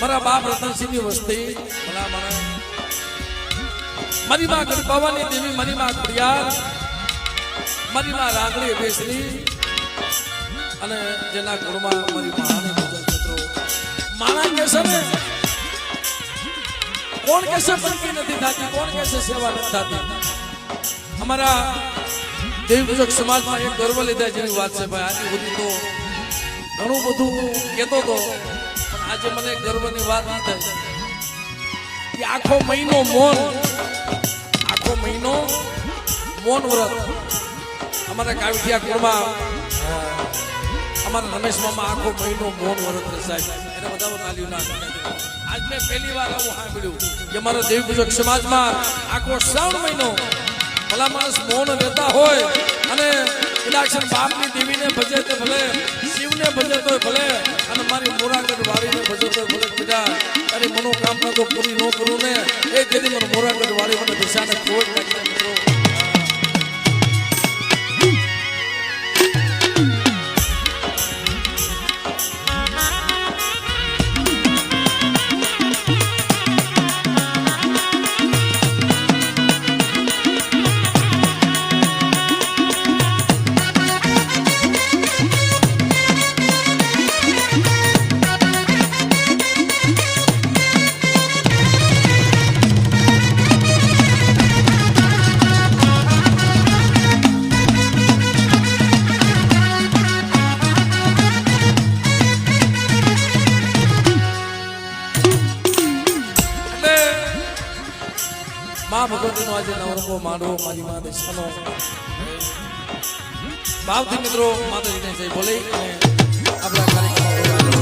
મારા બાપ રતનસિંહની વસ્તી ભલા મને મારી માં ગણપાવાની દેવી, મારી માં ખડિયાર, મારી માં રાંગડી બેસરી અને જેના કુળમાં મારી માને મિત્રો માણા કહેશે ને, કોણ કહેશે પડકી નથી થતી, કોણ કહેશે સેવા નથી થતી. અમારા દેવપૂજક સમાજમાં એક ગર્વ લીધા જેવી વાત છે ભાઈ. આજે સુધી તો ઘણું બધું કહેતો હતો, પણ આજે મને ગર્વની વાત ના થાય કે આખો મહિનો મૌન વ્રત અમારા કાવિઠિયા કુળમાં અમારા રમેશ મામા આખો મહિનો મૌન વ્રત રચાય. એને બધા તાલીમ ના આજ મેં પહેલી વાર આવું સાંભળ્યું કે અમારા દેવપૂજક સમાજમાં આખો શ્રાવણ મહિનો ભલા માણસ મૌન રહેતા હોય અને ઇલાક્ષણ બાપની દેવીને ભજે તે ભલે, શિવને ભજે તો ભલે, અને મારી મોરાગઢ વાળીને ભજે તો ભલે. બેટા તારી મનોકામના તો પૂરી ન કરું ને એ જેથી મને મોરાગઢ વાળી મને દિશાને ખોટ નાખી મિત્રો. મા ભગવતીનો આજે નવરંગો માંડવો મારી મા દેશનો ભાવથી મિત્રો માતાજીને જય બોલી આપણા કાર્યક્રમ